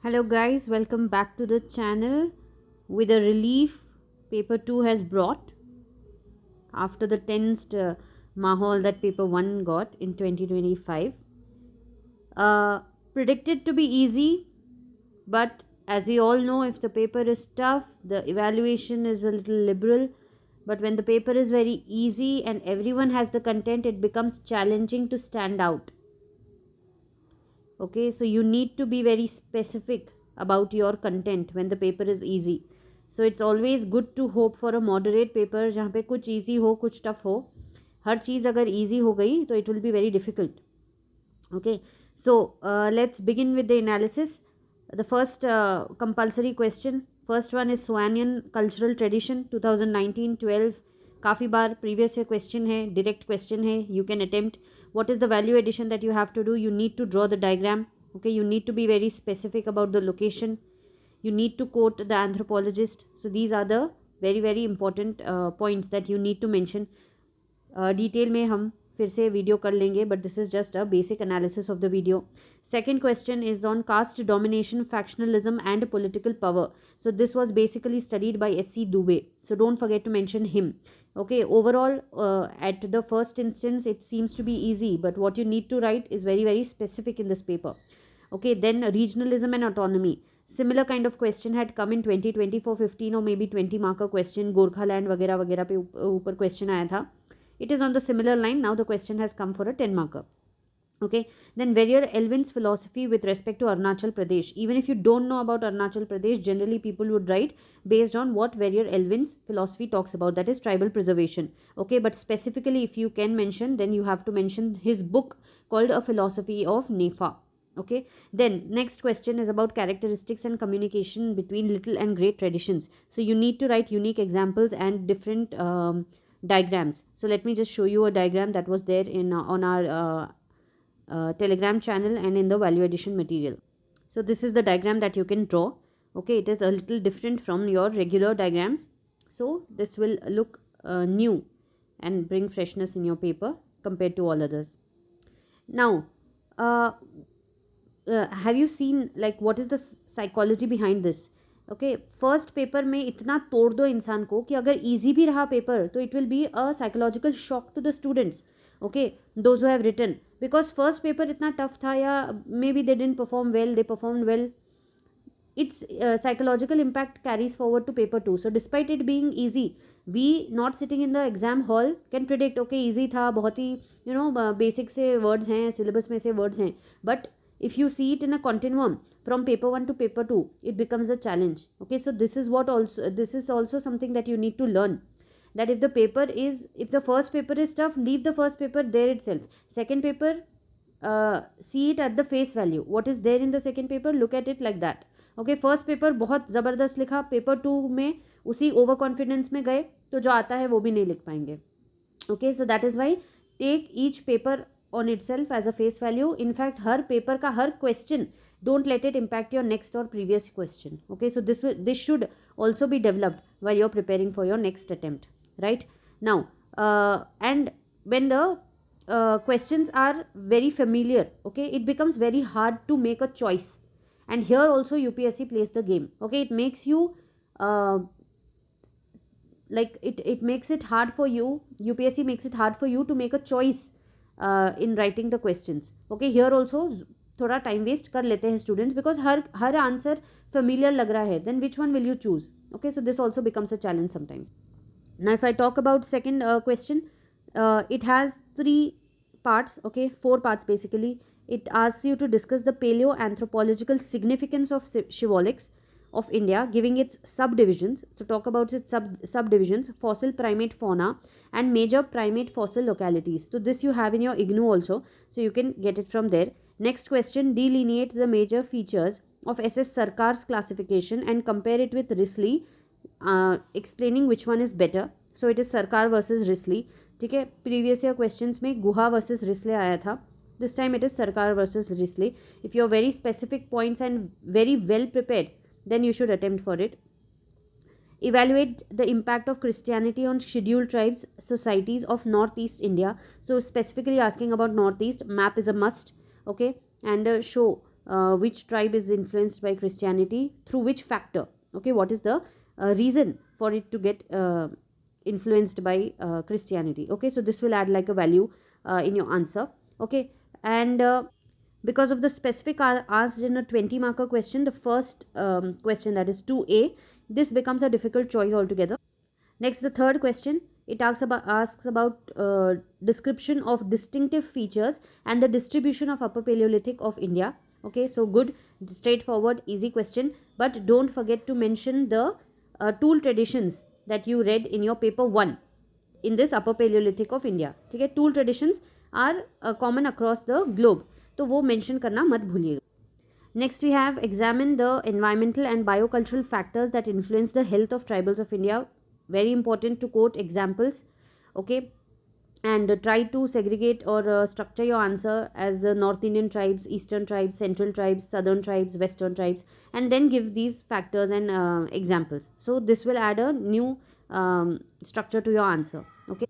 Hello guys, welcome back to the channel. With a relief, paper 2 has brought after the tensed mahal that paper 1 got in 2025. Uh, Predicted to be easy, but as we all know, if the paper is tough, the evaluation is a little liberal. But when the paper is very easy and everyone has the content, it becomes challenging to stand out. Okay, so you need to be very specific about your content when the paper is easy. So it's always good to hope for a moderate paper जहाँ पे कुछ easy हो कुछ tough हो. हर चीज़ अगर easy हो गई तो it will be very difficult. Okay, so let's begin with the analysis. The first compulsory question, first one is Swanian cultural tradition 2019-12. काफ़ी बार previous year question है, direct question है, you can attempt. What is the value addition that you have to do? You need to draw the diagram. Okay, you need to be very specific about the location. You need to quote the anthropologist. So these are the very important points that you need to mention. Detail में हम फिर से video कर लेंगे, but this is just a basic analysis of the video. Second question is on caste domination, factionalism and political power. So this was basically studied by SC Dubey, so don't forget to mention him. Okay, overall, at the first instance it seems to be easy, but what you need to write is very specific in this paper. Okay, then regionalism and autonomy. Similar kind of question had come in 2024 15 or maybe 20 marker question. Gorkhaland वगैरह वगैरह पे ऊपर question आया था. It is on the similar line. Now the question has come for a 10 marker. Okay, then Warrior Elvin's philosophy with respect to Arunachal Pradesh. Even if you don't know about Arunachal Pradesh, generally people would write based on what Warrior Elvin's philosophy talks about, that is tribal preservation. Okay, but specifically if you can mention, then you have to mention his book called A Philosophy of Nefa. Okay, then next question is about characteristics and communication between little and great traditions. So you need to write unique examples and different diagrams. So let me just show you a diagram that was there in on our telegram channel and in the value addition material. So this is the diagram that you can draw. Okay, it is a little different from your regular diagrams, so this will look new and bring freshness in your paper compared to all others. Now have you seen like what is the psychology behind this? Okay, first paper में इतना तोड़ दो इंसान को कि अगर easy भी रहा पेपर तो it will be a psychological shock to the students. Okay, those who have written, because first paper इतना टफ था या may be they didn't perform well, they perform well. Its psychological impact carries forward to paper 2. So despite it being easy, we not sitting in the exam hall can predict okay easy था, बहुत ही basic से words हैं, syllabus में से words हैं, but if you see it in a continuum from paper 1 to paper 2, it becomes a challenge. Okay, so this is also something that you need to learn, that if the first paper is tough, leave the first paper there itself. Second paper, see it at the face value. What is there in the second paper, look at it like that. Okay, first paper बहुत ज़बरदस्त लिखा, paper 2 में उसी over confidence में गए तो जो आता है वो भी नहीं लिख पाएंगे. Okay, so that is why take each paper on itself as a face value. In fact हर पेपर का हर question, don't let it impact your next or previous question. Okay, so this should also be developed while you're preparing for your next attempt, right? Now and when the questions are very familiar, okay, it becomes very hard to make a choice, and here also UPSC plays the game. Okay, it makes you like it makes it hard for you, UPSC makes it hard for you to make a choice in writing the questions. Okay, here also थोड़ा time waste कर लेते हैं students, because हर answer familiar लग रहा है, then which one will you choose. Okay, so this also becomes a challenge sometimes. Now if I talk about second question, it has 3 parts. Okay, 4 parts basically. It asks you to discuss the paleoanthropological significance of shivolics of India, giving its subdivisions. So talk about its subdivisions, fossil primate fauna and major primate fossil localities. So this you have in your IGNOU also, so you can get it from there. Next question, delineate the major features of SS Sarkar's classification and compare it with Risley, explaining which one is better. So it is Sarkar versus Risley. ठीक है, previous year questions में गुहा versus Risley आया था, this time it is Sarkar versus Risley. If you are very specific points and very well prepared, then you should attempt for it. Evaluate the impact of Christianity on scheduled tribes societies of Northeast India. So specifically asking about Northeast, map is a must. Okay, and show which tribe is influenced by Christianity, through which factor. Okay, what is the reason for it to get influenced by Christianity. Okay, so this will add like a value in your answer. Okay, and because of the specific are asked in a 20 marker question, the first question, that is 2A, this becomes a difficult choice altogether. Next, the third question, it asks about description of distinctive features and the distribution of Upper Paleolithic of India. Okay, so good, straightforward, easy question. But don't forget to mention the tool traditions that you read in your paper 1 in this Upper Paleolithic of India. ठीक है, tool traditions are common across the globe, तो वो mention करना मत भूलिएगा. Next, we have examine the environmental and biocultural factors that influence the health of tribals of India. Very important to quote examples. Okay, and try to segregate or structure your answer as North Indian tribes, Eastern tribes, Central tribes, Southern tribes, Western tribes, and then give these factors and examples. So this will add a new structure to your answer. Okay.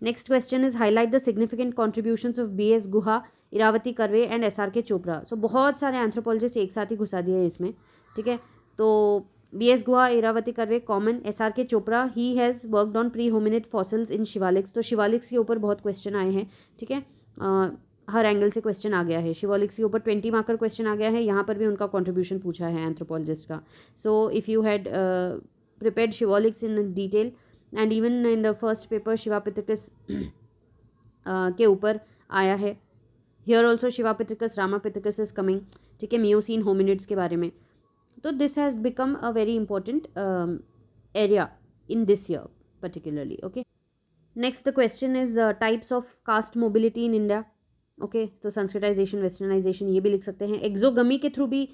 Next question is highlight the significant contributions of B.S. Guha, Iravati Karve and SRK Chopra. So बहुत सारे anthropologist एक साथ ही घुसा दिए इसमें. ठीक है, तो BS Guha, Iravati Karve common, SRK Chopra ही has worked on pre hominid fossils in Siwaliks. तो शिवालिक्स के ऊपर बहुत क्वेश्चन आए हैं. ठीक है, हर एंगल से क्वेश्चन आ गया है. शिवालिक्स के ऊपर 20 मार्कर क्वेश्चन आ गया है. यहाँ पर भी उनका कॉन्ट्रीब्यूशन पूछा है एंथ्रोपोलॉजिस्ट का. So if you had prepared Siwaliks in detail and even in the first paper Sivapithecus के ऊपर आया है. Here also Sivapithecus, Ramapithecus is coming. ठीक है, मियोसीन होमिनिड्स के बारे में. तो this has become a very important area in this year particularly. Okay, next the question is types of caste mobility in India. Okay, तो Sanskritization, westernization, ये भी लिख सकते हैं. एक्सोगमी के थ्रू भी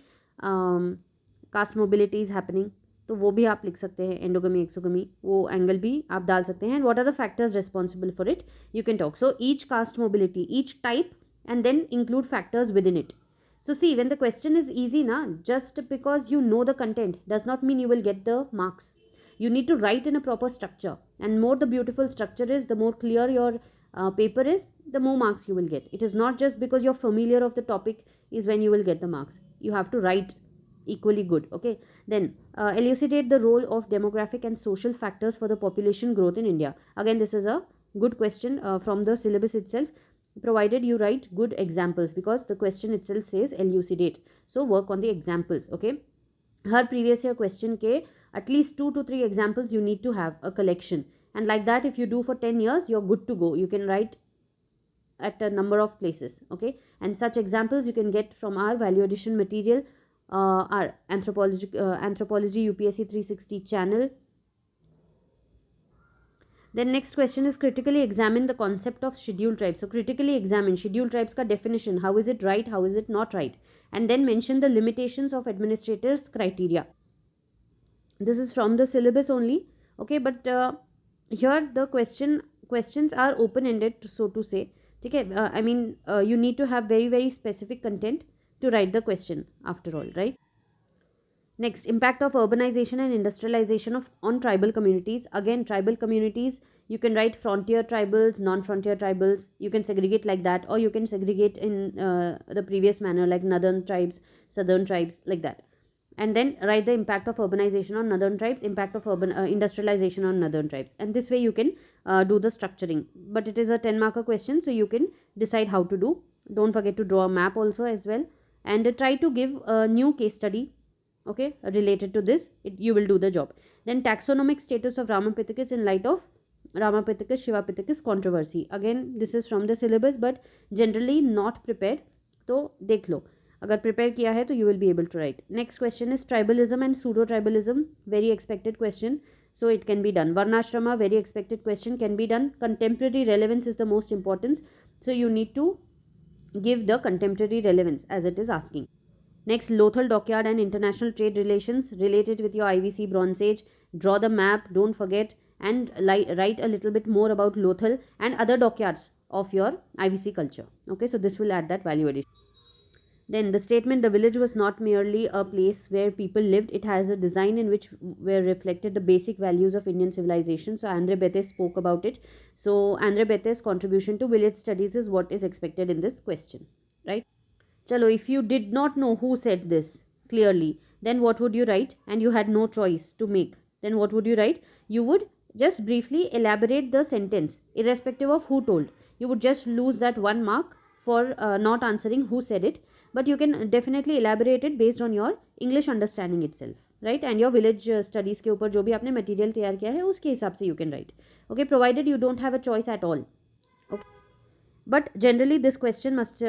कास्ट मोबिलिटी इज हैपनिंग, तो वो भी आप लिख सकते हैं. एंडोगमी, एक्सोगमी, वो एंगल भी आप डाल सकते हैं. And what are the factors responsible for it, you can talk. So each caste mobility, each type, and then include factors within it. So see, when the question is easy na, just because you know the content does not mean you will get the marks. You need to write in a proper structure, and more the beautiful structure is, the more clear your paper is, the more marks you will get. It is not just because you're familiar of the topic is when you will get the marks. You have to write equally good. Okay, then elucidate the role of demographic and social factors for the population growth in India. Again, this is a good question from the syllabus itself, provided you write good examples, because the question itself says elucidate. So work on the examples. Okay, her previous year question ke at least 2 to 3 examples you need to have a collection, and like that if you do for 10 years you're good to go. You can write at a number of places. Okay, and such examples you can get from our value addition material, our anthropology UPSC 360 channel. Then next question is critically examine the concept of scheduled tribes. So critically examine scheduled tribes ka definition. How is it right? How is it not right? And then mention the limitations of administrators' criteria. This is from the syllabus only. Okay, but here the questions are open-ended, so to say. Okay, I mean you need to have very very specific content to write the question after all, right? Next, impact of urbanization and industrialization on tribal communities. Again, tribal communities, you can write frontier tribals, non-frontier tribals. You can segregate like that, or you can segregate in the previous manner, like northern tribes, southern tribes, like that. And then write the impact of urbanization on northern tribes, impact of industrialization on northern tribes. And this way you can do the structuring. But it is a 10 marker question, so you can decide how to do. Don't forget to draw a map also as well. And try to give a new case study, okay, related to this. You will do the job. Then taxonomic status of Ramapithecus in light of Ramapithecus Shivapithecus controversy. Again, this is from the syllabus, but generally not prepared. तो देख लो, अगर prepare किया है तो you will be able to write. Next question is tribalism and pseudo tribalism. Very expected question, so it can be done. Varnashrama, very expected question, can be done. Contemporary relevance is the most important, so you need to give the contemporary relevance as it is asking. Next, Lothal Dockyard and international trade relations related with your IVC Bronze Age. Draw the map, don't forget, and write a little bit more about Lothal and other dockyards of your IVC culture. Okay, so this will add that value addition. Then the statement, the village was not merely a place where people lived, it has a design in which were reflected the basic values of Indian civilization. So Andre Bethe spoke about it. So Andre Bethe's contribution to village studies is what is expected in this question, right? Chalo, if you did not know who said this clearly, then what would you write? And you had no choice to make. Then what would you write? You would just briefly elaborate the sentence, irrespective of who told. You would just lose that 1 mark for not answering who said it, but you can definitely elaborate it based on your English understanding itself, right? And your village studies के ऊपर जो भी आपने material तैयार किया है उसके हिसाब से you can write. Okay, provided you don't have a choice at all. Okay. But generally this question must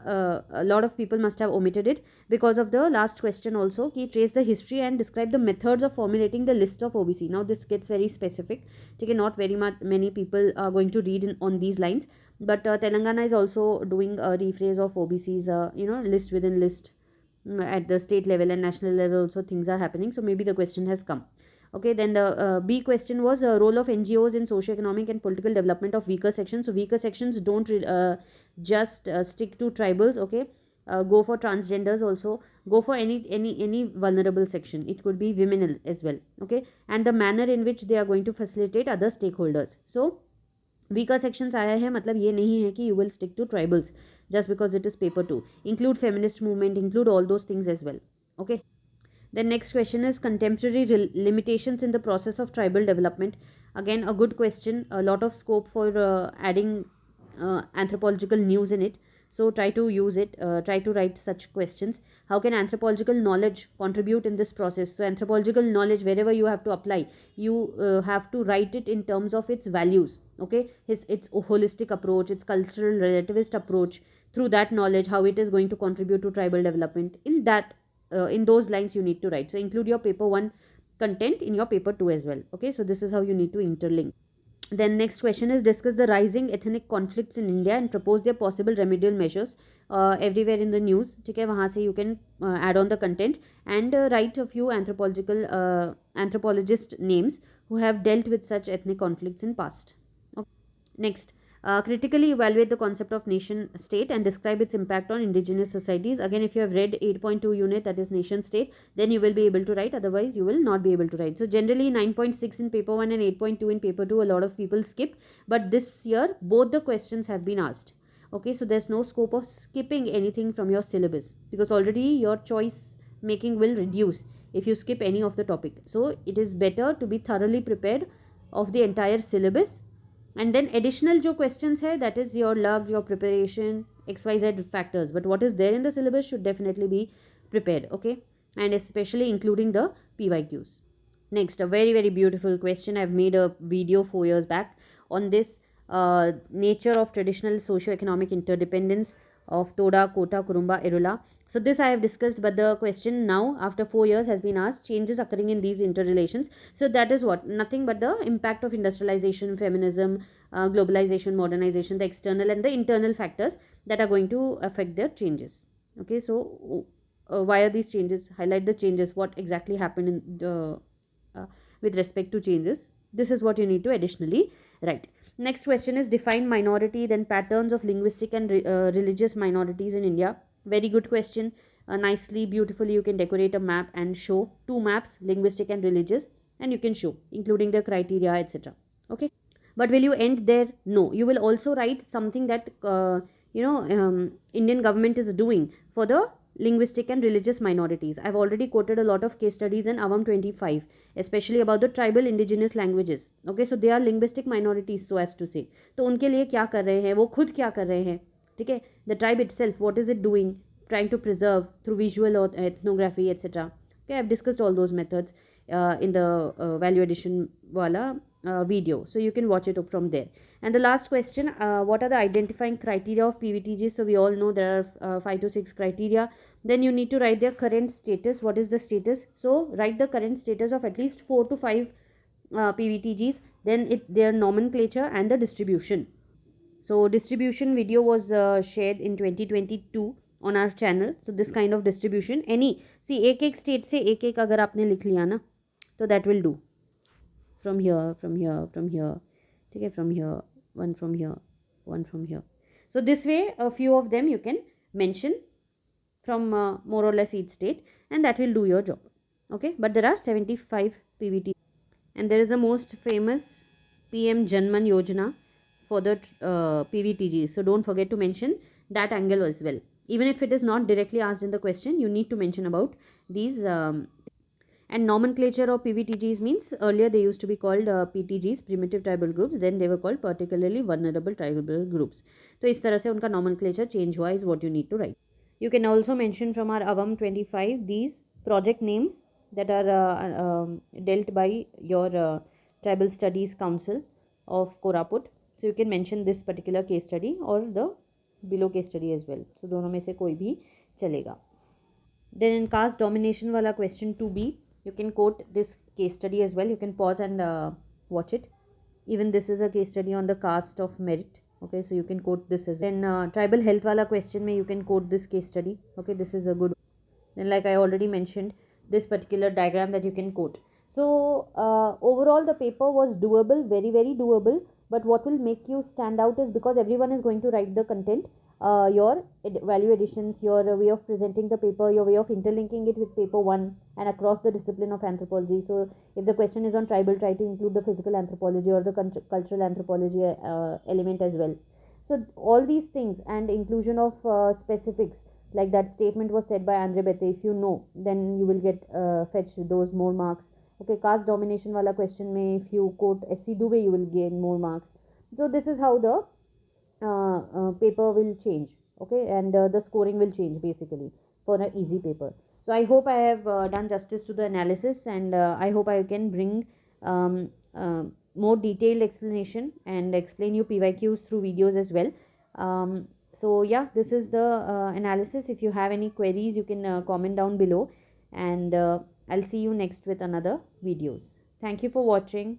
a lot of people must have omitted it because of the last question also, ki trace the history and describe the methods of formulating the list of OBC. Now this gets very specific. Okay, not very much many people are going to read on these lines, but Telangana is also doing a rephrase of OBC's list within list. At the state level and national level also things are happening, so maybe the question has come. Okay, then the B question was role of NGOs in socio-economic and political development of weaker sections. So weaker sections don't just stick to tribals. Okay, go for transgenders also, go for any vulnerable section. It could be women as well. Okay, and the manner in which they are going to facilitate other stakeholders. So weaker sections आया है मतलब ये नहीं है कि you will stick to tribals just because it is paper 2. Include feminist movement, include all those things as well. Okay. The next question is contemporary limitations in the process of tribal development. Again, a good question. A lot of scope for adding anthropological news in it. So try to use it. Try to write such questions. How can anthropological knowledge contribute in this process? So anthropological knowledge, wherever you have to apply, you have to write it in terms of its values. Okay, its holistic approach, its cultural relativist approach. Through that knowledge, how it is going to contribute to tribal development. In those lines you need to write. So include your paper 1 content in your paper 2 as well. Okay, so this is how you need to interlink. Then next question is discuss the rising ethnic conflicts in India and propose their possible remedial measures. Everywhere in the news, ठीक है, वहाँ से you can add on the content and write a few anthropologist names who have dealt with such ethnic conflicts in past. Okay. Next, critically evaluate the concept of nation state and describe its impact on indigenous societies. Again, if you have read 8.2 unit, that is nation state, then you will be able to write, otherwise you will not be able to write. So generally 9.6 in paper 1 and 8.2 in paper 2 a lot of people skip, but this year both the questions have been asked. Okay, so there's no scope of skipping anything from your syllabus because already your choice making will reduce if you skip any of the topic. So it is better to be thoroughly prepared of the entire syllabus. And then additional जो questions है, that is your luck, your preparation, XYZ factors. But what is there in the syllabus should definitely be prepared. Okay, and especially including the PYQs. Next, a very very beautiful question. I've made a video 4 years back on this nature of traditional socio-economic interdependence of Toda, Kota, Kurumba, Irula. So this I have discussed, but the question now after 4 years has been asked, changes occurring in these interrelations. So that is what? Nothing but the impact of industrialization, feminism, globalization, modernization, the external and the internal factors that are going to affect their changes. Okay, so why are these changes? Highlight the changes, what exactly happened in the, with respect to changes. This is what you need to additionally write. Next question is define minority, then patterns of linguistic and religious minorities in India. Very good question. Nicely, beautifully you can decorate a map and show 2 maps, linguistic and religious, and you can show including the criteria, etc. Okay, but will you end there? No, you will also write something that Indian government is doing for the linguistic and religious minorities. I've already quoted a lot of case studies in AVAM 25, especially about the tribal indigenous languages. Okay, so they are linguistic minorities, so as to say. तो उनके लिए क्या कर रहे हैं, वो खुद क्या कर रहे हैं, ठीक है? The tribe itself, what is it doing, trying to preserve through visual or ethnography, etc. Okay, I've discussed all those methods in the value addition wala video, so you can watch it from there. And the last question, what are the identifying criteria of PVTG? So we all know there are 5 to 6 criteria. Then you need to write their current status. What is the status? So write the current status of at least 4 to 5 PVTGs, then their nomenclature and the distribution. So distribution video was shared in 2022 on our channel. So this kind of distribution, एक state से एक अगर आपने लिख लिया ना, तो that will do. From here, from here, from here, ठीक है, from here, one from here, one from here. So this way, a few of them you can mention from more or less each state, and that will do your job. Okay, but there are 75 PVT, and there is a most famous PM Janman Yojana for the PVTG. So don't forget to mention that angle as well. Even if it is not directly asked in the question, you need to mention about these. And nomenclature of PVTGs means earlier they used to be called PTGs, primitive tribal groups, then they were called particularly vulnerable tribal groups. तो इस तरह से उनका nomenclature change हुआ is what you need to write. You can also mention from our AVAM 25 these project names that are dealt by your Tribal Studies Council of Koraput. So you can mention this particular case study or the below case study as well. So दोनों में से कोई भी चलेगा. Then in caste domination wala question 2b, you can quote this case study as well. You can pause and watch it. Even this is a case study on the caste of merit. Okay, so you can quote this as well. Then tribal health wala question mein you can quote this case study. Okay, this is a good. Then like I already mentioned, this particular diagram that you can quote. So overall the paper was doable, very very doable. But what will make you stand out is because everyone is going to write the content, your value additions, your way of presenting the paper, your way of interlinking it with paper 1 and across the discipline of anthropology. So if the question is on tribal, try to include the physical anthropology or the cultural anthropology element as well. So all these things and inclusion of specifics, like that statement was said by Andre Bete, if you know, then you will get fetch those more marks. Okay, caste domination wala question mein if you quote SC Dubey, you will gain more marks. So this is how the paper will change. Okay, and the scoring will change basically for an easy paper. So I hope I have done justice to the analysis, and I hope I can bring um, more detailed explanation and explain you PYQs through videos as well. So yeah, this is the analysis. If you have any queries, you can comment down below, and I'll see you next with another videos. Thank you for watching.